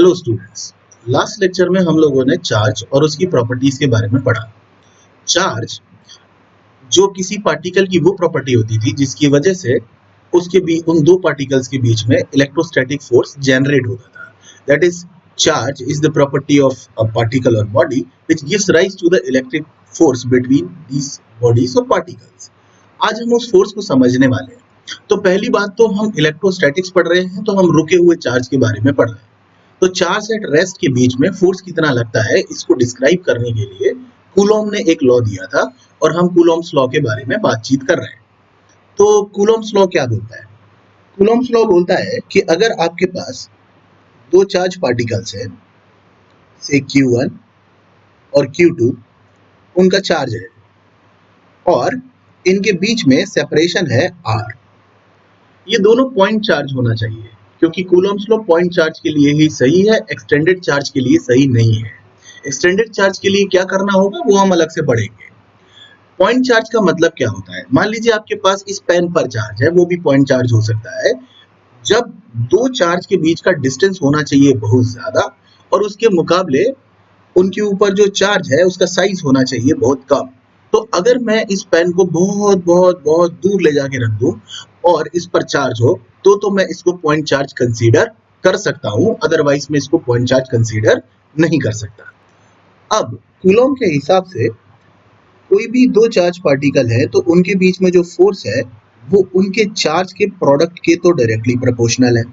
Hello students, last lecture में हम लोगों ने चार्ज और उसकी प्रॉपर्टीज के बारे में पढ़ा। चार्ज जो किसी पार्टिकल की वो प्रॉपर्टी होती थी जिसकी वजह से उसके बीच उन दो पार्टिकल्स के बीच में इलेक्ट्रोस्टैटिक फोर्स जनरेट होता था। That is charge is the property of a particle और body which gives rise to the electric force between these bodies of particles. आज हम उस फोर्स को समझने वाले हैं। तो पहली बात तो हम इलेक्ट्रोस्टैटिक्स पढ़ रहे हैं, तो हम रुके हुए चार्ज के बारे में पढ़ रहे हैं। तो चार्ज एट रेस्ट के बीच में फोर्स कितना लगता है, इसको डिस्क्राइब करने के लिए कूलॉम ने एक लॉ दिया था और हम कूलॉम्स लॉ के बारे में बातचीत कर रहे हैं। तो कूलॉम्स लॉ क्या बोलता है? कूलॉम्स लॉ बोलता है कि अगर आपके पास दो चार्ज पार्टिकल्स हैं, से Q1 और Q2, उनका चार्ज है और इनके बीच में सेपरेशन है R। ये दोनों पॉइंट चार्ज होना चाहिए क्योंकि कूलॉम्स लॉ पॉइंट चार्ज के लिए ही सही है, एक्सटेंडेड चार्ज के लिए सही नहीं है। एक्सटेंडेड चार्ज के लिए क्या करना होगा वो हम अलग से पढ़ेंगे। पॉइंट चार्ज का मतलब क्या होता है? मान लीजिए आपके पास इस पेन पर चार्ज है, वो भी पॉइंट चार्ज हो सकता है। जब दो चार्ज के बीच का डिस्टेंस होना चाहिए बहुत ज्यादा और उसके मुकाबले उनके ऊपर जो चार्ज है उसका साइज होना चाहिए बहुत कम। तो अगर मैं इस पेन को बहुत बहुत बहुत दूर ले जाके रख दूं और इस पर चार्ज हो तो मैं इसको पॉइंट चार्ज कंसीडर कर सकता हूं, अदरवाइज मैं इसको पॉइंट चार्ज कंसीडर नहीं कर सकता। अब कूलॉम के हिसाब से कोई भी दो चार्ज पार्टिकल है तो उनके बीच में जो फोर्स है वो उनके चार्ज के प्रोडक्ट के तो डायरेक्टली प्रोपोर्शनल है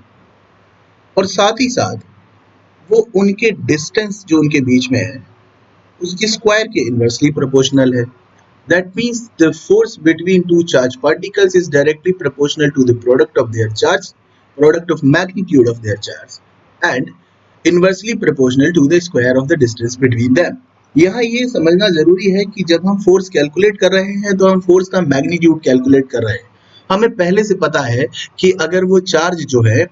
और साथ ही साथ वो उनके डिस्टेंस जो उनके बीच में है उसके स्क्वायर के इनवर्सली प्रोपोर्शनल है। That means the force between two charged particles is directly proportional to the product of their charge, product of magnitude of their charge, and inversely proportional to the square of the distance between them. यहाँ ये समझना जरूरी है कि जब हम force calculate कर रहे हैं तो हम फोर्स का मैग्नीट्यूड कैलकुलेट कर रहे हैं। हमें पहले से पता है कि अगर वो चार्ज जो है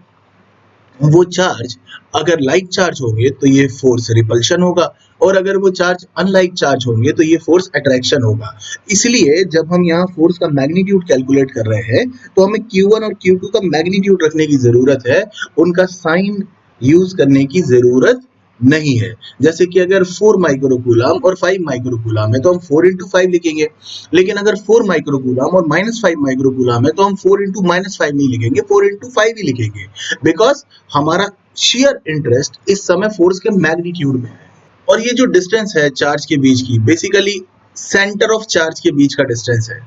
वो चार्ज अगर लाइक चार्ज होंगे तो ये फोर्स रिपल्शन होगा और अगर वो चार्ज अनलाइक चार्ज होंगे तो ये फोर्स अट्रैक्शन होगा। इसलिए जब हम यहाँ फोर्स का मैग्नीट्यूड कैलकुलेट कर रहे हैं तो हमें Q1 और Q2 का मैग्नीट्यूड रखने की जरूरत है, उनका साइन यूज करने की जरूरत नहीं है। जैसे कि अगर 4 माइक्रोकूलम और 5 माइक्रोकूलम है तो हम 4 into 5 लिखेंगे, लेकिन अगर 4 माइक्रोकूलम और -5 माइक्रोकूलम है तो हम 4 into -5 नहीं लिखेंगे, 4 into 5 ही लिखेंगे, बिकॉज हमारा शेयर इंटरेस्ट इस समय फोर्स के मैग्नीट्यूड में है। और ये जो डिस्टेंस है चार्ज के बीच की, बेसिकली सेंटर ऑफ चार्ज के बीच का डिस्टेंस है।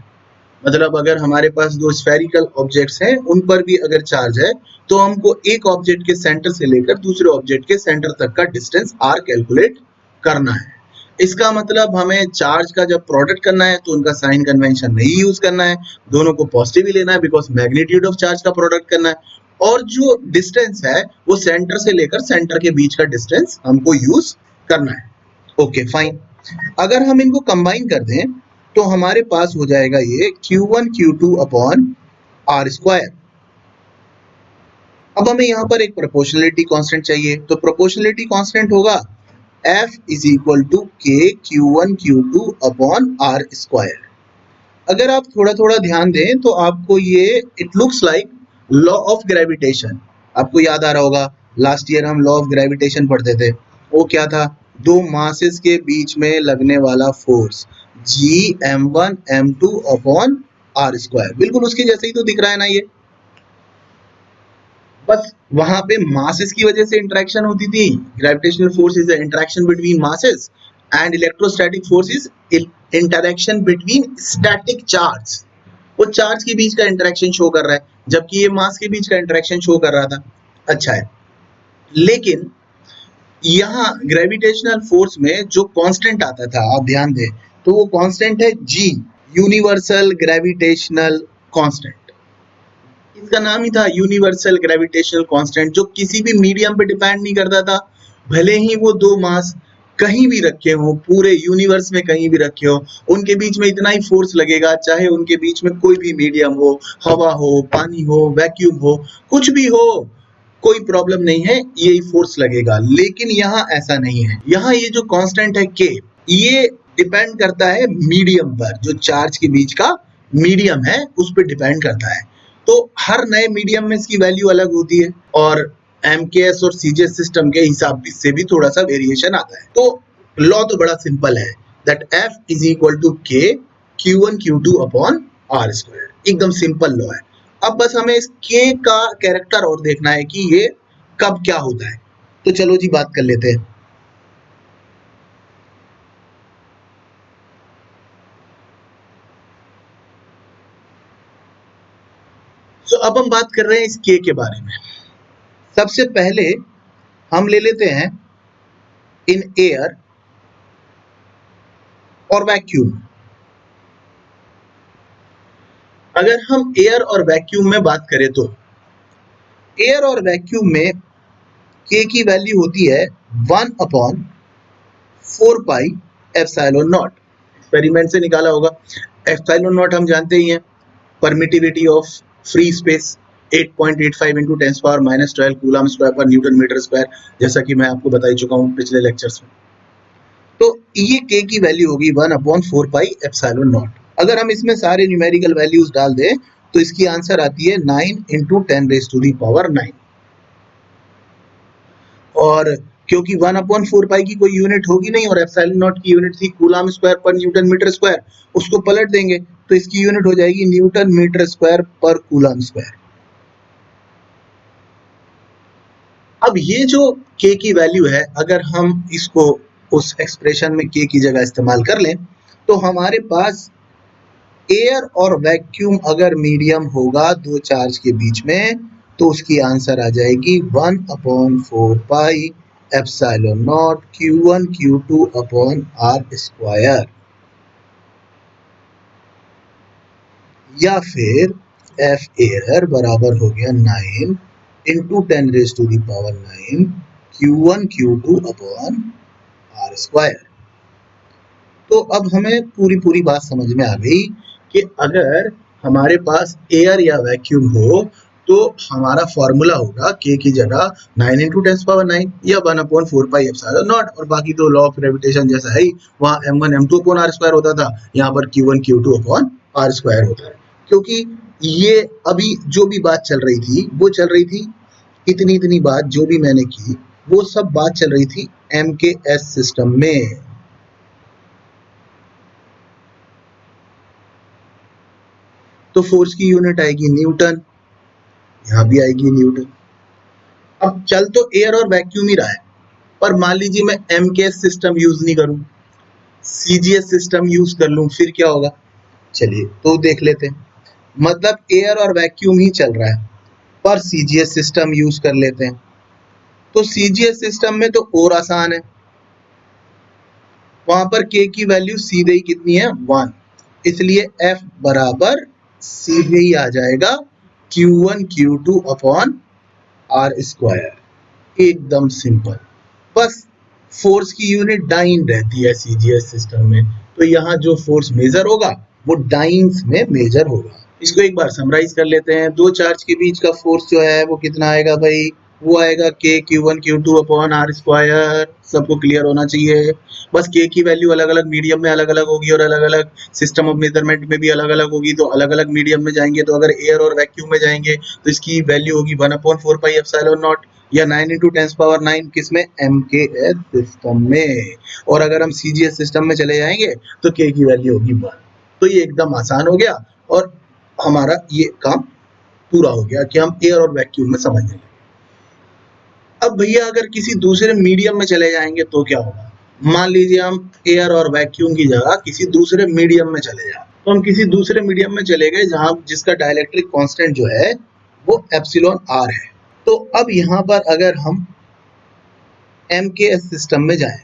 मतलब अगर हमारे पास दो स्फेरिकल ऑब्जेक्ट्स हैं, उन पर भी अगर चार्ज है तो हमको एक ऑब्जेक्ट के सेंटर से लेकर दूसरे ऑब्जेक्ट के सेंटर तक का डिस्टेंस r कैलकुलेट करना है। इसका मतलब हमें चार्ज का जब प्रोडक्ट करना है तो उनका साइन कन्वेंशन नहीं यूज करना है, दोनों को पॉजिटिव ही लेना है बिकॉज मैग्नीट्यूड ऑफ चार्ज का प्रोडक्ट करना है। और जो डिस्टेंस है वो सेंटर से लेकर सेंटर के बीच का डिस्टेंस हमको यूज करना है। Okay fine. अगर हम इनको कंबाइन कर दें तो हमारे पास हो जाएगा ये Q1 Q2 upon R square. अब हमें यहाँ पर एक प्रोपोर्शनलिटी कांस्टेंट चाहिए, तो प्रोपोर्शनलिटी कांस्टेंट होगा F is equal to K Q1 Q2 upon R square. अगर आप थोड़ा थोड़ा ध्यान दें तो आपको ये it looks like law of gravitation. आपको याद आ रहा होगा लास्ट ईयर हम लॉ ऑफ ग्रेविटेशन पढ़ते थे। वो क्या था? दो मासेस के बीच में लगने वाला force Gm1 m2 upon R square. बिल्कुल उसके जैसे ही तो दिख रहा है ना ये, बस वहां पे मासेस की वजह से इंटरेक्शन होती थी। Gravitational force is the interaction between masses and electrostatic force is interaction between static charge. वो चार्ज के बीच का इंटरेक्शन शो कर रहा है जबकि ये मास के बीच का इंटरेक्शन शो कर रहा था। अच्छा है, लेकिन यहाँ ग्रेविटेशनल फोर्स में जो कांस्टेंट आता था, आप ध्यान दें तो वो कांस्टेंट है G, यूनिवर्सल ग्रेविटेशनल कांस्टेंट। इसका नाम ही था यूनिवर्सल ग्रेविटेशनल कांस्टेंट, जो किसी भी मीडियम पे डिपेंड नहीं करता था। भले ही वो दो मास कहीं भी रखे हो, पूरे यूनिवर्स में कहीं भी रखे हो, उनके बीच में इतना ही फोर्स लगेगा, चाहे उनके बीच में कोई भी मीडियम हो, हवा हो, पानी हो, वैक्यूम हो, कुछ भी हो, कोई प्रॉब्लम नहीं है, यही फोर्स लगेगा। लेकिन यहाँ ऐसा नहीं है। यहाँ ये जो कांस्टेंट है K, ये डिपेंड करता है मीडियम पर, जो चार्ज के बीच का मीडियम है उस पर डिपेंड करता है। तो हर नए मीडियम में इसकी वैल्यू अलग होती है और एमकेएस और सीजीएस सिस्टम के हिसाब से भी थोड़ा सा वेरिएशन आता है। तो लॉ तो बड़ा सिंपल है, that F is equal to K Q1 Q2 upon are square, एकदम सिंपल लॉ है। अब बस हमें इस के का कैरेक्टर और देखना है कि ये कब क्या होता है। तो चलो जी बात कर लेते हैं। तो अब हम बात कर रहे हैं इस के बारे में। सबसे पहले हम ले लेते हैं इन एयर और वैक्यूम। अगर हम एयर और वैक्यूम में बात करें तो एयर और वैक्यूम में के की वैल्यू होती है 1 upon 4 pi epsilon not. Experiment से निकाला होगा। एप्सिलॉन नॉट हम जानते ही हैं, permittivity of free space 8.85 into 10⁻⁻12 coulomb square पर न्यूटन मीटर स्क्वायर, जैसा कि मैं आपको बता ही चुका हूँ पिछले लेक्चर्स में। तो ये के की वैल्यू होगी 1 अपॉन 4 पाई एप्सिलॉन नॉट। अगर हम इसमें सारे न्यूमेरिकल वैल्यूज डाल दें तो इसकी आंसर आती है 9 इंटू 10⁻⁹। और क्योंकि 1 अपॉन 4 पाई की कोई यूनिट होगी नहीं और एप्सिलॉन नॉट की यूनिट थी कूलम स्क्वायर पर न्यूटन मीटर स्क्वायर, उसको पलट देंगे तो इसकी यूनिट हो जाएगी न्यूटन मीटर स्क्वायर पर कूलम स्क्वायर। अब ये जो के की वैल्यू है, अगर हम इसको उस एक्सप्रेशन में के की जगह इस्तेमाल कर लें तो हमारे पास एयर और वैक्यूम अगर मीडियम होगा दो चार्ज के बीच में तो उसकी आंसर आ जाएगी 1 upon 4 pi epsilon naught Q1 Q2 upon are square, या फिर एफ एयर बराबर हो गया 9 into 10⁻⁹ Q1 Q2 upon are square. तो अब हमें पूरी बात समझ में आ गई कि अगर हमारे पास एयर या वैक्यूम हो तो हमारा फॉर्मूला होगा के की जगह 9 इंटू 10⁻⁹ या 1 अपॉन 4 पाई एप्सिलॉन नॉट, और बाकी तो लॉ ऑफ ग्रेविटेशन जैसा है ही, वहाँ m1 m2 upon are square होता था, यहाँ पर Q1 Q2 upon are square होता है। क्योंकि ये अभी जो भी बात चल रही थी वो चल रही थी, इतनी बात जो भी मैंने की वो सब बात चल रही थी MKS सिस्टम में। तो फोर्स की यूनिट आएगी न्यूटन, यहाँ भी आएगी न्यूटन। अब चल तो एयर और वैक्यूम ही रहा है, पर मान लीजिए मैं MKS सिस्टम यूज नहीं करूं, CGS सिस्टम यूज कर लूं, फिर क्या होगा? चलिए तो देख लेते हैं। मतलब एयर और वैक्यूम ही चल रहा है पर CGS सिस्टम यूज कर लेते हैं। तो CGS सिस्टम में तो और आसान है, वहां पर के की वैल्यू सीधे ही कितनी है 1, इसलिए F बराबर सीधे ही आ जाएगा Q1 Q2 upon are square, एकदम सिंपल। बस फोर्स की यूनिट डाइन रहती है सीजीएस सिस्टम में, तो यहाँ जो फोर्स मेजर होगा वो डाइन्स में मेजर होगा। इसको एक बार समराइज कर लेते हैं। दो चार्ज के बीच का फोर्स जो है वो कितना आएगा भाई? वो आएगा K Q1 Q2 upon are square. सबको क्लियर होना चाहिए। बस के की वैल्यू अलग अलग मीडियम में अलग अलग होगी और अलग अलग सिस्टम ऑफ मेजरमेंट में भी अलग अलग होगी, तो अलग अलग मीडियम में जाएंगे। तो अगर एयर और वैक्यूम में जाएंगे तो इसकी वैल्यू होगी 1 अपॉन 4 पाई एप्सिलॉन नॉट या 9 इंटू 10⁻⁹ किसमें? MKS सिस्टम में। और अगर हम CGS सिस्टम में चले जाएंगे तो के की वैल्यू होगी 1। तो ये एकदम आसान हो गया और हमारा ये काम पूरा हो गया कि हम एयर और वैक्यूम में समझ लेंगे। अब भैया अगर किसी दूसरे मीडियम में चले जाएंगे तो क्या होगा? मान लीजिए हम एयर और वैक्यूम की जगह किसी दूसरे मीडियम में चले जाए, तो हम किसी दूसरे मीडियम में चले गए जहां जिसका डाइलेक्ट्रिक कांस्टेंट जो है वो एप्सिलॉन आर है। तो अब यहाँ पर अगर हम MKS सिस्टम में जाएं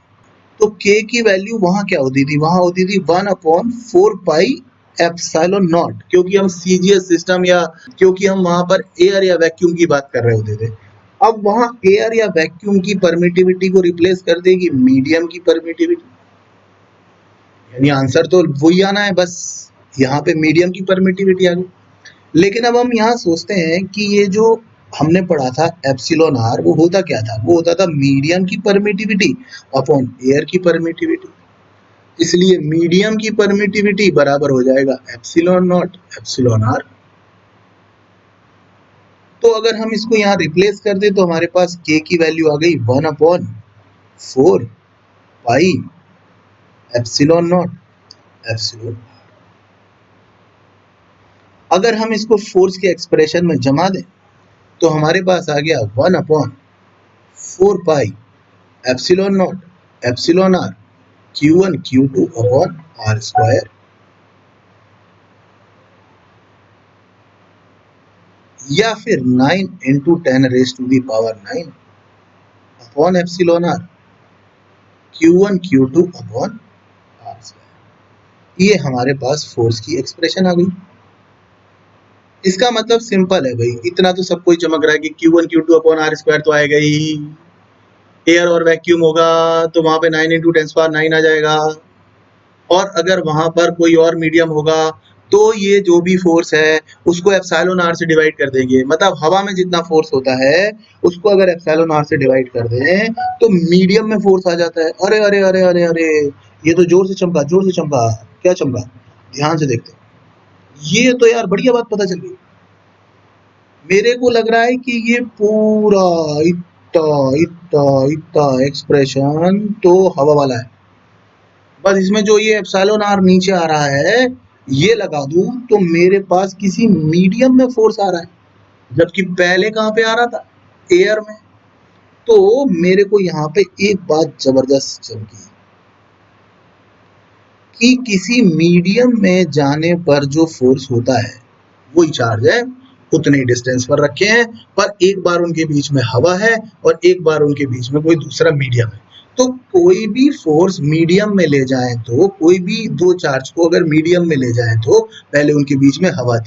तो के की वैल्यू वहां क्या होती थी? वहां होती थी 1 अपॉन 4 पाई एप्सिलॉन नॉट, क्योंकि हम CGS सिस्टम या क्योंकि हम वहां पर एयर या वैक्यूम की बात कर रहे होते थे। अब वहां एयर या वैक्यूम की परमिटिविटी को रिप्लेस कर देगी मीडियम की परमिटिविटी, यानी आंसर तो वही आना है, बस यहाँ पे मीडियम की परमिटिविटी आ गई। लेकिन अब हम यहाँ सोचते हैं कि ये जो हमने पढ़ा था एप्सिलॉन आर, वो होता क्या था? वो होता था मीडियम की परमिटिविटी अपॉन एयर की परमिटिविटी। इसलिए मीडियम की परमिटिविटी बराबर हो जाएगा एप्सिलॉन नॉट एप्सिलॉन आर। तो अगर हम इसको यहाँ रिप्लेस कर दें तो हमारे पास k की वैल्यू आ गई 1/4 पाई एप्सिलॉन नॉट एप्सिलॉन। अगर हम इसको फोर्स के एक्सप्रेशन में जमा दें तो हमारे पास आ गया 1/4 pi epsilon not epsilon r Q1 Q2 upon r square, या फिर 9 into 10⁻⁹ upon epsilon r Q1 Q2 upon r square. ये हमारे पास फोर्स की एक्सप्रेशन आ गई। इसका मतलब सिंपल है भाई, इतना तो सब कोई चमक रहा है कि Q1 Q2 upon r square तो आएगा ही। एयर और वैक्यूम होगा तो वहां पे 9 इंटू 10⁹ आ जाएगा, और अगर वहां पर कोई और मीडियम होगा तो ये जो भी फोर्स है उसको एप्सिलॉन r से डिवाइड कर देंगे। मतलब हवा में जितना फोर्स होता है उसको अगर एप्सिलॉन r से डिवाइड कर दें तो मीडियम में फोर्स आ जाता है। अरे अरे अरे अरे अरे, ये तो जोर से चमका, जोर से चमका। क्या चमका? ध्यान से देखते। ये तो यार बढ़िया बात पता चल गई। मेरे को लग रहा है कि ये पूरा इतना इतना इतना एक्सप्रेशन तो हवा वाला है। बस इसमें जो ये एप्सिलॉन r नीचे आ रहा है ये लगा दूं तो मेरे पास किसी मीडियम में फोर्स आ रहा है, जबकि पहले कहाँ पे आ रहा था? एयर में। तो मेरे को यहाँ पे एक बात जबरदस्त चमकी कि किसी मीडियम में जाने पर जो फोर्स होता है वही चार्ज है, उतने ही डिस्टेंस पर रखे हैं, पर एक बार उनके बीच में हवा है और एक बार उनके बीच में कोई दूसरा मीडियम है। तो कोई भी फोर्स मीडियम में ले जाए, तो कोई भी दो चार्ज को अगर मीडियम में ले जाए तो पहले उनके बीच में हवा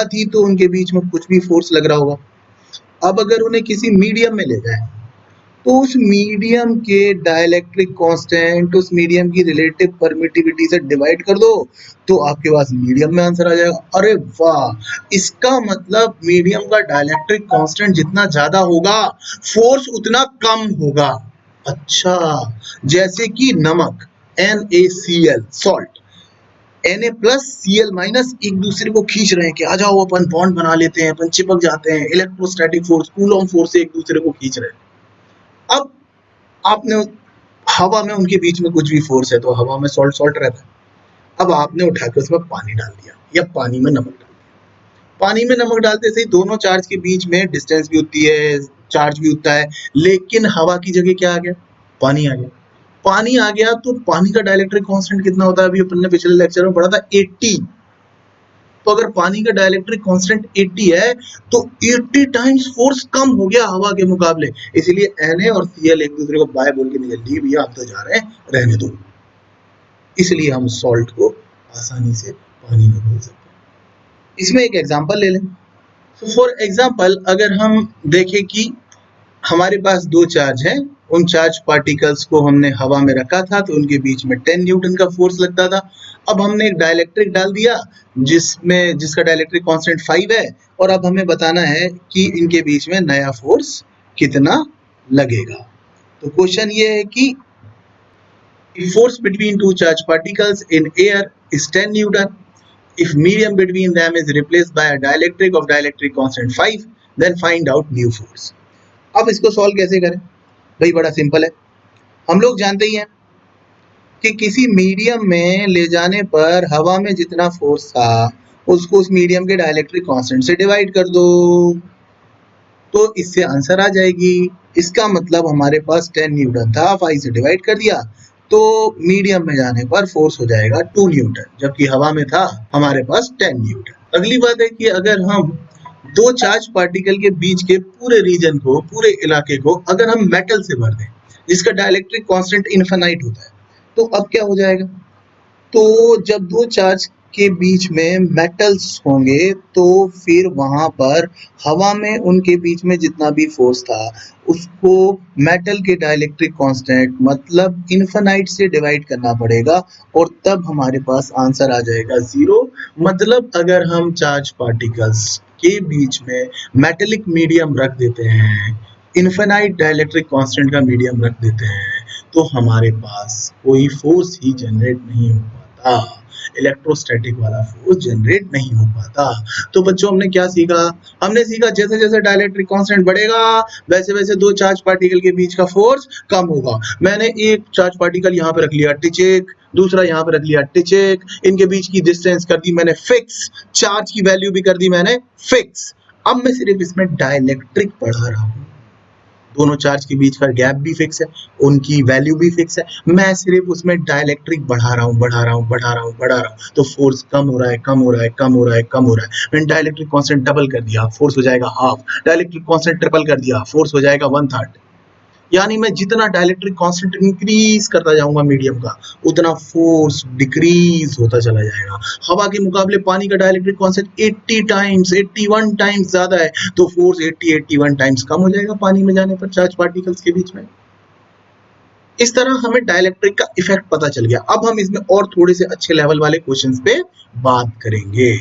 थी तो उनके बीच में कुछ भी फोर्स लग रहा होगा। अब अगर उन्हें किसी मीडियम में ले जाए तो उस मीडियम के डाइलेक्ट्रिक कांस्टेंट, उस मीडियम की रिलेटिव परमिटिविटी से डिवाइड कर दो तो आपके पास मीडियम में आंसर आ जाएगा। अरे वाह, इसका मतलब मीडियम का डाइलेक्ट्रिक कांस्टेंट जितना ज्यादा होगा फोर्स उतना कम होगा। अच्छा, जैसे कि नमक NaCl salt, Na plus Cl minus एक दूसरे को खींच रहे हैं कि आ जाओ अपन बॉन्ड बना लेते हैं, अपन चिपक जाते हैं, इलेक्ट्रोस्टैटिक फोर्स कूलॉम फोर्स से एक दूसरे को खींच रहे हैं। अब आपने हवा में उनके बीच में कुछ भी फोर्स है तो हवा में सॉल्ट सॉल्ट रहता है। अब आपने उठा के उसमें पानी डाल दिया या पानी में नमक डाल दिया। पानी में नमक डालते से ही दोनों चार्ज के बीच में डिस्टेंस भी होती है, चार्ज भी होता है, लेकिन हवा की जगह क्या आ गया? पानी आ गया। पानी आ गया तो पानी का डाइलेक्ट्रिक कांस्टेंट कितना होता है? अभी अपन ने पिछले लेक्चर में पढ़ा था 80। तो अगर पानी का डाइलेक्ट्रिक कांस्टेंट 80 है तो 80 टाइम्स फोर्स कम हो गया हवा के मुकाबले। इसीलिए Na और Cl एक दूसरे को बाय बोल के निकल लिए, भैया हम तो जा रहे हैं, रहने दो। इसलिए हम सॉल्ट को आसानी से पानी में घोल सकते हैं। इसमें एक एग्जांपल ले लें। तो फॉर एग्जांपल अगर हम देखें कि हमारे पास दो चार्ज हैं, उन चार्ज पार्टिकल्स को हमने हवा में रखा था तो उनके बीच में 10 न्यूटन का फोर्स लगता था। अब हमने एक डाइलेक्ट्रिक डाल दिया जिसका डाइलेक्ट्रिक कांस्टेंट 5 है, और अब हमें बताना है कि इनके बीच में नया फोर्स कितना लगेगा। तो क्वेश्चन ये है कि force between two charged particles in air is 10 Newton. If medium between them is replaced by a dielectric of dielectric constant 5, then find out new force. अब इसको सॉल्व कैसे करें? भाई बड़ा सिंपल है। हम लोग जानते ही हैं कि किसी मीडियम में ले जाने पर हवा में जितना फोर्स था उसको उस मीडियम के डाइलेक्ट्रिक कांस्टेंट से डिवाइड कर दो तो इससे आंसर आ जाएगी। इसका मतलब हमारे पास 10 न्यूटन था, 5 से डिवाइड कर दिया तो मीडियम में जाने पर फोर्स हो जाएगा 2 न्यूटन, जबकि हवा में था हमारे पास 10 न्यूटन। अगली बात है कि अगर हम दो चार्ज पार्टिकल के बीच के पूरे रीजन को, पूरे इलाके को अगर हम मेटल से भर दें जिसका डाइलेक्ट्रिक कांस्टेंट इनफिनाइट होता है, तो अब क्या हो जाएगा? तो जब दो चार्ज के बीच में मेटल्स होंगे तो फिर वहां पर हवा में उनके बीच में जितना भी फोर्स था उसको मेटल के डाइलेक्ट्रिक कांस्टेंट मतलब इनफिनाइट से डिवाइड करना पड़ेगा और तब हमारे पास आंसर आ जाएगा 0। मतलब अगर हम चार्ज पार्टिकल्स के बीच में मेटेलिक मीडियम रख देते हैं, इनफिनाइट डाइलेक्ट्रिक कांस्टेंट का मीडियम रख देते हैं, तो हमारे पास कोई फोर्स ही जनरेट नहीं हो पाता। इलेक्ट्रोस्टैटिक वाला फोर्स जनरेट नहीं हो पाता। तो बच्चों हमने क्या सीखा? हमने सीखा जैसे जैसे डाइलेक्ट्रिक कांस्टेंट बढ़ेगा वैसे वैसे दो चार्ज पार्टिकल के बीच का फोर्स कम होगा। मैंने एक चार्ज पार्टिकल यहाँ पे रख लिया टिचेक, दूसरा यहाँ पे रख लिया टिचेक, इनके बीच की डिस्टेंस कर दी मैंने फिक्स, चार्ज की वैल्यू भी कर दी मैंने फिक्स। अब मैं सिर्फ इसमें डाइलेक्ट्रिक पढ़ा रहा हूँ, दोनों चार्ज के बीच का गैप भी फिक्स है, उनकी वैल्यू भी फिक्स है, मैं सिर्फ उसमें डाइलेक्ट्रिक बढ़ा रहा हूँ बढ़ा रहा हूँ बढ़ा रहा हूँ बढ़ा रहा हूँ, तो फोर्स कम हो रहा है कम हो रहा है कम हो रहा है कम हो रहा है। मैंने डाइलेक्ट्रिक कांस्टेंट डबल कर दिया, फोर्स हो जाएगा हाफ, डाइलेक्ट्रिक कांस्टेंट ट्रिपल कर दिया, फोर्स हो जाएगा 1/3। यानी मैं जितना डाइलेक्ट्रिक कांस्टेंट इंक्रीज करता जाऊंगा मीडियम का, उतना फोर्स डिक्रीज होता चला जाएगा। हवा के मुकाबले पानी का डाइलेक्ट्रिक कांस्टेंट 80 टाइम्स 81 टाइम्स ज्यादा है, तो फोर्स 81 टाइम्स कम हो जाएगा पानी में जाने पर चार्ज पार्टिकल्स के बीच में। इस तरह हमें डाइलेक्ट्रिक का इफेक्ट पता चल गया। अब हम इसमें और थोड़े से अच्छे लेवल वाले क्वेश्चंस पे बात करेंगे।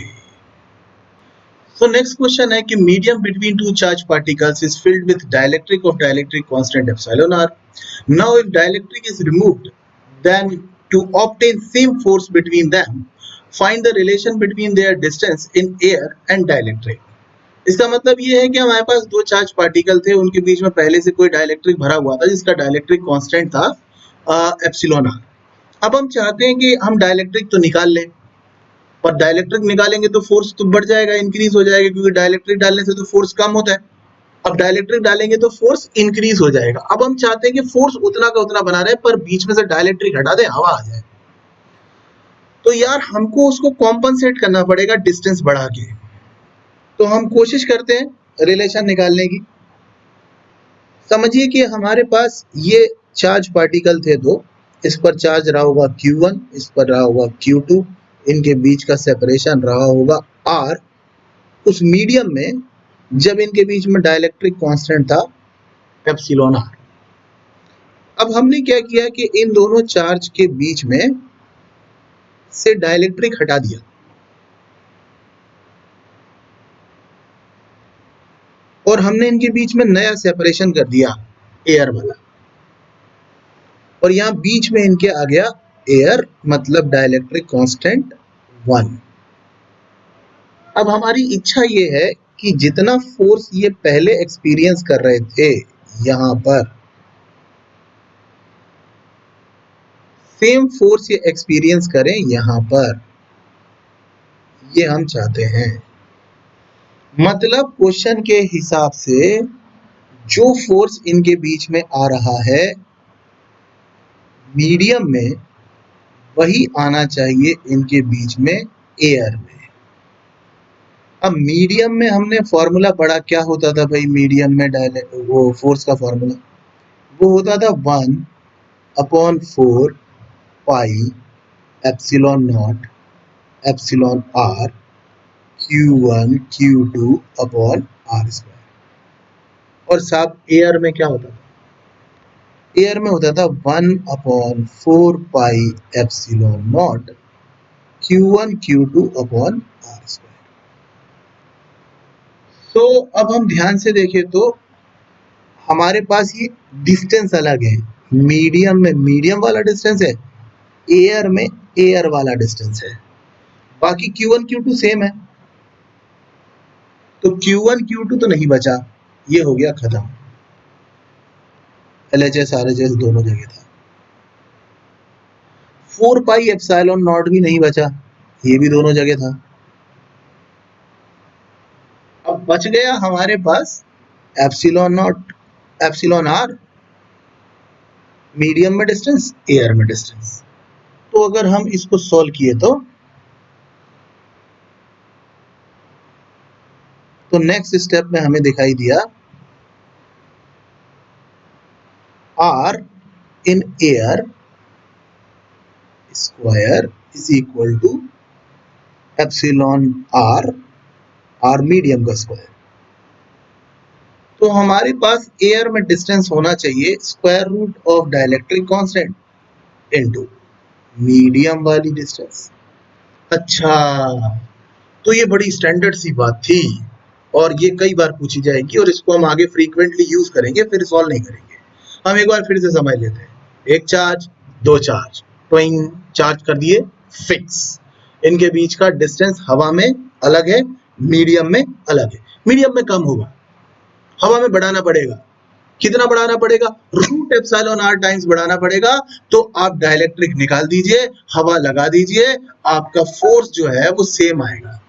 So next question है कि medium between two charged particles is filled with dielectric of dielectric constant epsilon r. Now if dielectric is removed, then to obtain same force between them, find the relation between their distance in air and dielectric. इसका मतलब ये है कि हमारे पास दो charge particle थे, उनके बीच में पहले से कोई डाइलेक्ट्रिक भरा हुआ था जिसका डाइलेक्ट्रिक कांस्टेंट था एप्सिलॉन आर। अब हम चाहते हैं कि हम डाइलेक्ट्रिक तो निकाल लें, और डाइलेक्ट्रिक निकालेंगे तो फोर्स तो बढ़ जाएगा, इंक्रीज हो जाएगा, क्योंकि डाइलेक्ट्रिक डालने से तो फोर्स कम होता है। अब डाइलेक्ट्रिक डालेंगे तो फोर्स इंक्रीज हो जाएगा। अब हम चाहते हैं कि फोर्स उतना का उतना बना रहे पर बीच में से डाइलेक्ट्रिक हटा दें, हवा आ जाए। तो यार हमको उसको कॉम्पनसेट करना पड़ेगा डिस्टेंस बढ़ा के। तो हम कोशिश करते हैं रिलेशन निकालने की। समझिए कि हमारे पास ये चार्ज पार्टिकल थे दो, इस पर चार्ज रहा होगा Q1, इस पर रहा होगा Q2, इनके बीच का सेपरेशन रहा होगा R। उस मीडियम में जब इनके बीच में डाइलेक्ट्रिक कांस्टेंट था एप्सिलॉन R। अब हमने क्या किया कि इन दोनों चार्ज के बीच में से डाइलेक्ट्रिक हटा दिया, और हमने इनके बीच में नया सेपरेशन कर दिया एयर वाला, और यहाँ बीच में इनके आ गया एयर, मतलब डाइलेक्ट्रिक कांस्टेंट 1। अब हमारी इच्छा ये है कि जितना फोर्स ये पहले एक्सपीरियंस कर रहे थे यहाँ पर, सेम फोर्स ये एक्सपीरियंस करें यहाँ पर, ये हम चाहते हैं। मतलब क्वेश्चन के हिसाब से जो फोर्स इनके बीच में आ रहा है मीडियम में, वही आना चाहिए इनके बीच में एयर में। अब मीडियम में हमने फॉर्मूला पढ़ा, क्या होता था भाई मीडियम में वो फोर्स का फॉर्मूला वो होता था 1/4 pi epsilon not epsilon R Q1 Q2 upon R square. और साथ एयर में क्या होता था? एयर में होता था 1/4 pi epsilon naught Q1 Q2 upon R square. तो अब हम ध्यान से देखें तो हमारे पास ये डिस्टेंस अलग है, मीडियम में मीडियम वाला डिस्टेंस है, एयर में एयर वाला डिस्टेंस है। बाकी Q1 Q2 सेम है, तो Q1 Q2 तो नहीं बचा, ये हो गया खत्म। LHS RHS दोनों जगह था। 4 पाई एप्सिलॉन नॉट भी नहीं बचा, ये भी दोनों जगह था। अब बच गया हमारे पास epsilon not epsilon r, medium में डिस्टेंस एयर में डिस्टेंस। तो अगर हम इसको सॉल्व किए तो नेक्स्ट स्टेप में हमें दिखाई दिया R in air square is equal to epsilon R medium का स्क्वायर। तो हमारे पास एयर में डिस्टेंस होना चाहिए square root of dielectric constant into medium वाली डिस्टेंस। अच्छा, तो ये बड़ी स्टैंडर्ड सी बात थी और ये कई बार पूछी जाएगी और इसको हम आगे फ्रीक्वेंटली यूज करेंगे, फिर सॉल्व नहीं करेंगे। हम एक बार फिर से समझ लेते हैं। एक चार्ज, दो चार्ज, ट्विन चार्ज कर दिए फिक्स, इनके बीच का डिस्टेंस हवा में अलग है, मीडियम में अलग है। मीडियम में कम होगा, हवा में बढ़ाना पड़ेगा। कितना बढ़ाना पड़ेगा? रूट एप्सिलॉन आर टाइम्स बढ़ाना पड़ेगा। तो आप डाइलेक्ट्रिक निकाल दीजिए, हवा लगा दीजिए, आपका फोर्स जो है वो सेम आएगा।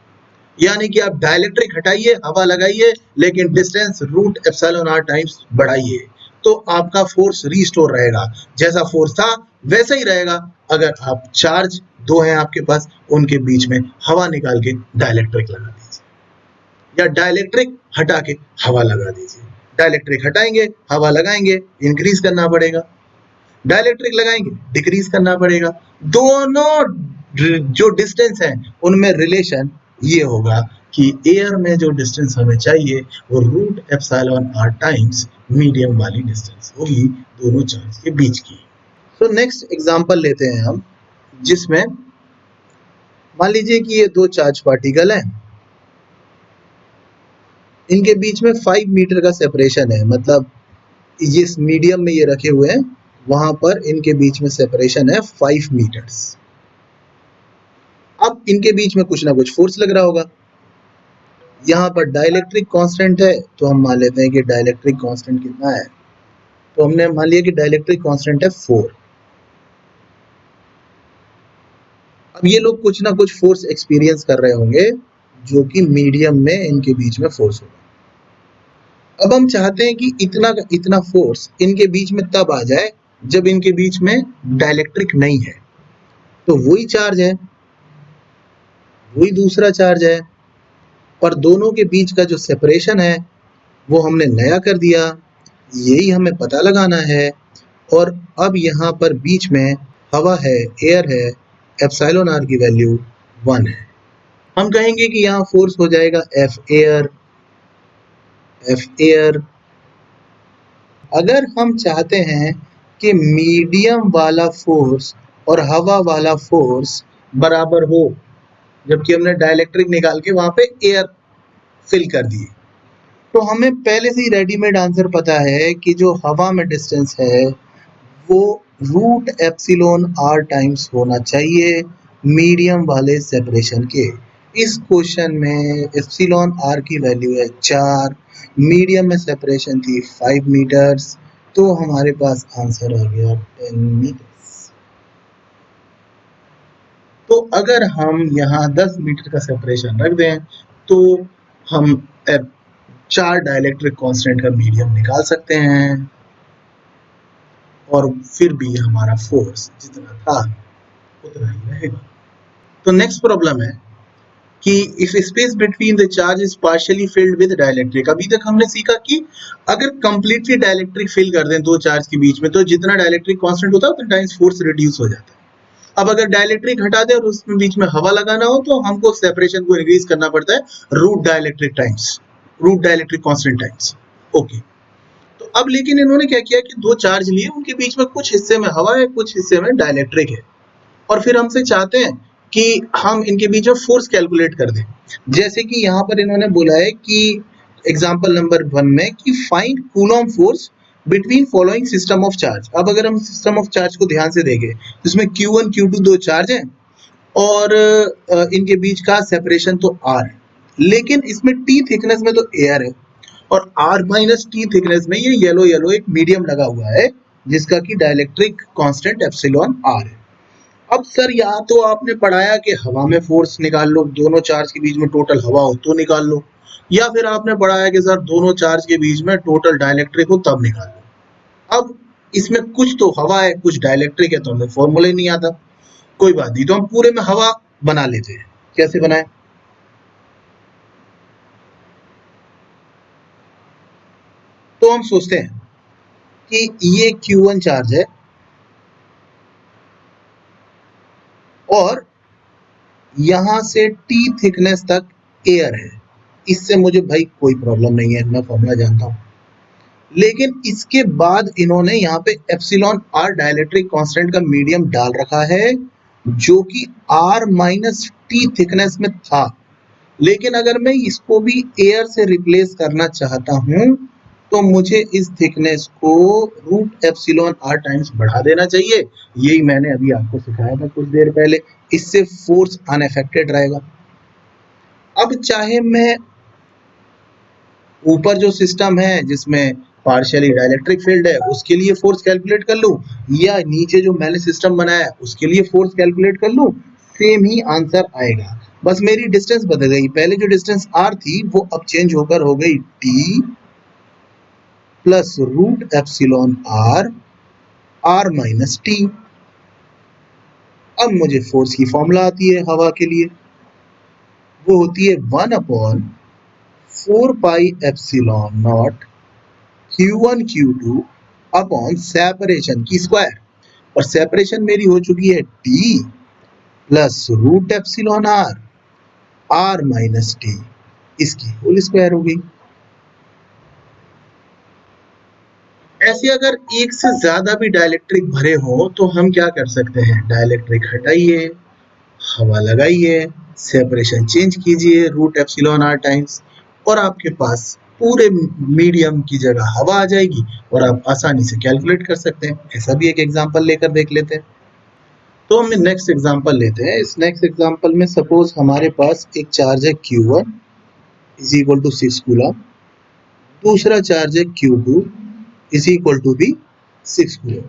यानी कि आप डाइलेक्ट्रिक हटाइए, हवा लगाइए, लेकिन distance root epsilon R times बढ़ाइए, तो आपका फोर्स रीस्टोर रहेगा। जैसा फोर्स था वैसा ही रहेगा। अगर आप चार्ज दो हैं आपके पास, उनके बीच में हवा निकाल के डाइलेक्ट्रिक लगा दीजिए, या डाइलेक्ट्रिक हटा के हवा लगा दीजिए। डाइलेक्ट्रिक हटाएंगे, हवा लगाएंगे, इंक्रीज करना पड़ेगा। डाइलेक्ट्रिक लगाएंगे, डिक्रीज करना पड़ेगा। दोनों जो डिस्टेंस है उनमें रिलेशन ये होगा कि एयर में जो डिस्टेंस हमें चाहिए वो root epsilon R times medium वाली डिस्टेंस होगी दोनों चार्ज के बीच की। तो नेक्स्ट एग्जांपल लेते हैं हम, जिसमें मान लीजिए कि ये दो चार्ज पार्टिकल हैं, इनके बीच में 5 मीटर का सेपरेशन है। मतलब जिस मीडियम में ये रखे हुए हैं वहां पर इनके बीच में सेपरेशन है 5 मीटर्स। अब इनके बीच में कुछ ना कुछ फोर्स लग रहा होगा। यहाँ पर डाइलेक्ट्रिक कांस्टेंट है, तो हम मान लेते हैं कि डाइलेक्ट्रिक कांस्टेंट कितना है। तो हमने मान लिया कि डाइलेक्ट्रिक कांस्टेंट है 4। अब ये लोग कुछ ना कुछ फोर्स एक्सपीरियंस कर रहे होंगे, जो कि मीडियम में इनके बीच में फोर्स होगा। अब हम चाहते हैं कि इतना का इतना फोर्स इनके बीच में तब आ जाए जब इनके बीच में डाइलेक्ट्रिक नहीं है। तो वही चार्ज है, वही दूसरा चार्ज है, पर दोनों के बीच का जो सेपरेशन है वो हमने नया कर दिया। यही हमें पता लगाना है। और अब यहाँ पर बीच में हवा है, एयर है, एप्सिलॉन आर की वैल्यू 1 है। हम कहेंगे कि यहाँ फोर्स हो जाएगा एफ एयर। अगर हम चाहते हैं कि मीडियम वाला फोर्स और हवा वाला फोर्स बराबर हो, जबकि हमने डाइलेक्ट्रिक निकाल के वहां पे एयर फिल कर दिए, तो हमें पहले से ही रेडीमेड आंसर पता है कि जो हवा में डिस्टेंस है वो रूट एप्सिलॉन आर टाइम्स होना चाहिए मीडियम वाले सेपरेशन के। इस क्वेश्चन में एप्सिलॉन आर की वैल्यू है 4, मीडियम में सेपरेशन थी 5 मीटर्स, तो हमारे पास आंसर आ गया 10 मीटर्स। तो अगर हम यहाँ 10 मीटर का सेपरेशन रख दें तो हम 4 डाइलेक्ट्रिक कांस्टेंट का मीडियम निकाल सकते हैं, और फिर भी हमारा फोर्स जितना था उतना ही रहेगा। तो नेक्स्ट प्रॉब्लम है कि if space between the charge is partially filled with dielectric. अभी तक हमने सीखा कि अगर कंप्लीटली डाइलेक्ट्रिक फिल कर दें दो चार्ज के बीच में, तो जितना डाइलेक्ट्रिक कांस्टेंट होता है उतना टाइम्स फोर्स रिड्यूस हो जाता है। अब अगर डाइलेक्ट्रिक हटा दें और उसमें बीच में हवा लगाना हो तो हमको सेपरेशन को इंक्रीज करना पड़ता है root dielectric constant times. Okay, तो अब लेकिन इन्होंने क्या किया कि दो चार्ज लिए, उनके बीच में कुछ हिस्से में हवा है, कुछ हिस्से में डाइलेक्ट्रिक है, और फिर हमसे चाहते हैं कि हम इनके बीच में फोर्स कैलकुलेट कर दें। जैसे कि यहाँ पर इन्होंने बोला है कि एग्जांपल नंबर 1 में कि find Coulomb force between following system of charge. अब अगर हम सिस्टम ऑफ चार्ज को ध्यान से देखें, इसमें Q1 Q2 दो चार्ज हैं और इनके बीच का सेपरेशन तो R है, लेकिन इसमें T थिकनेस में तो एयर है, और R माइनस T थिकनेस में ये येलो येलो एक मीडियम लगा हुआ है जिसका कि डाइलेक्ट्रिक कांस्टेंट एप्सिलॉन R है। अब सर या तो आपने पढ़ाया कि हवा में फोर्स निकाल लो, दोनों चार्ज के बीच में टोटल हवा हो तो निकाल लो, या फिर आपने पढ़ाया कि सर दोनों चार्ज के बीच में टोटल डाइलेक्ट्रिक हो तब निकाल लो। अब इसमें कुछ तो हवा है, कुछ डाइलेक्ट्रिक है, तो हमें फॉर्मूला ही नहीं आता। कोई बात नहीं, तो हम पूरे में हवा बना लेते हैं। कैसे बनाए? तो हम सोचते हैं कि ये Q1 चार्ज है और यहां से T थिकनेस तक एयर है। इससे मुझे भाई कोई प्रॉब्लम नहीं है, मैं फॉर्मूला जानता हूं। लेकिन इसके बाद इन्होंने यहाँ पे एप्सिलॉन आर डाइलेक्ट्रिक कांस्टेंट का मीडियम डाल रखा है जो कि R माइनस टी थिकनेस में था। लेकिन अगर मैं इसको भी एयर से रिप्लेस करना चाहता हूं तो मुझे इस थिकनेस को रूट एप्सिलॉन आर टाइम्स बढ़ा देना चाहिए। यही मैंने अभी आपको सिखाया था कुछ देर पहले इससे फोर्स अनअफेक्टेड रहेगा। अब चाहे मैं ऊपर जो सिस्टम है जिसमें पार्शियली डाइलेक्ट्रिक फील्ड है उसके लिए फोर्स कैलकुलेट कर लूं, या नीचे जो मैंने सिस्टम बनाया है उसके लिए फोर्स कैलकुलेट कर लूं, सेम ही आंसर आएगा। बस मेरी डिस्टेंस बदल गई, पहले जो डिस्टेंस r थी वो अब चेंज होकर हो गई t plus root epsilon r minus T. अब मुझे फोर्स की फॉर्मूला आती है हवा के लिए, वो होती है 1/4 pi epsilon naught Q1 Q2 upon separation की स्क्वायर, और सेपरेशन मेरी हो चुकी है T plus root epsilon R minus T, इसकी होल स्क्वायर हो गई। ऐसे अगर एक से ज्यादा भी डाइलेक्ट्रिक भरे हो तो हम क्या कर सकते हैं, डाइलेक्ट्रिक हटाइए, हवा लगाइए, सेपरेशन चेंज कीजिए रूट एप्सिलॉन r टाइम्स, और आपके पास पूरे मीडियम की जगह हवा आ जाएगी और आप आसानी से कैलकुलेट कर सकते हैं। ऐसा भी एक एग्जांपल लेकर देख लेते हैं। तो हम नेक्स्ट एग्जांपल लेते हैं। इस नेक्स्ट एग्जांपल में सपोज हमारे पास एक चार्ज है Q1 is equal to 6 coulomb, दूसरा चार्ज है Q2 इज इक्वल टू भी 6 कूलम।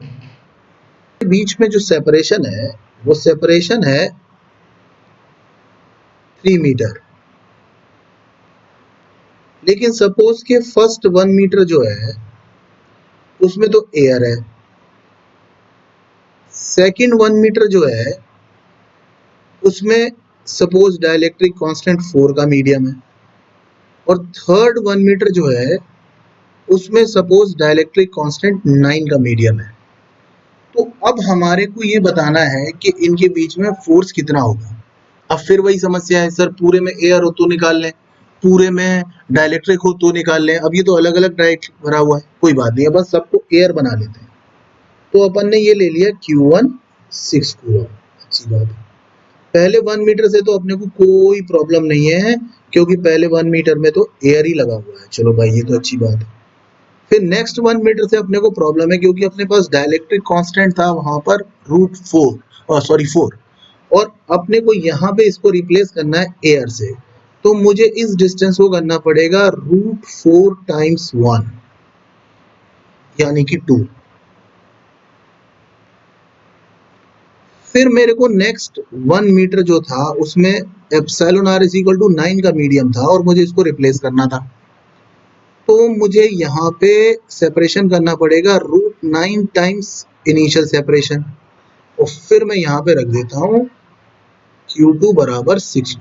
बीच में जो सेपरेशन है वो सेपरेशन है 3 मीटर, लेकिन सपोज के फर्स्ट 1 मीटर जो है उसमें तो एयर है, सेकंड 1 मीटर जो है उसमें सपोज डाइलेक्ट्रिक कांस्टेंट 4 का मीडियम है, और थर्ड 1 मीटर जो है उसमें सपोज डाइलेक्ट्रिक कांस्टेंट 9 का मीडियम है। तो अब हमारे को ये बताना है कि इनके बीच में फोर्स कितना होगा। अब फिर वही समस्या है, सर पूरे में एयर हो तो निकाल लें, पूरे में डाइलेक्ट्रिक हो तो निकाल लें। अब ये तो अलग अलग डाइलेक्ट्रिक भरा हुआ है, कोई बात नहीं है, बस सबको एयर बना लेते हैं। तो अपन ने ये ले लिया Q1 6 कूलम, अच्छी बात है। पहले 1 मीटर से तो अपने को कोई प्रॉब्लम नहीं है, क्योंकि पहले 1 मीटर में तो एयर ही लगा हुआ है, चलो भाई ये तो अच्छी बात है। फिर नेक्स्ट 1 मीटर से अपने को प्रॉब्लम है, क्योंकि अपने पास डाइलेक्ट्रिक कांस्टेंट था वहां पर रूट 4, और अपने को यहाँ पे इसको रिप्लेस करना है एयर से, तो मुझे इस डिस्टेंस को करना पड़ेगा रूट 4 टाइम्स 1 यानी कि 2। फिर मेरे को नेक्स्ट 1 मीटर जो था उसमें epsilon r is equal to 9 का मीडियम था और मुझे इसको रिप्लेस करना था, तो मुझे यहाँ पे सेपरेशन करना पड़ेगा रूट 9 टाइम्स इनिशियल सेपरेशन, और फिर मैं यहाँ पे रख देता हूँ Q2 बराबर 6।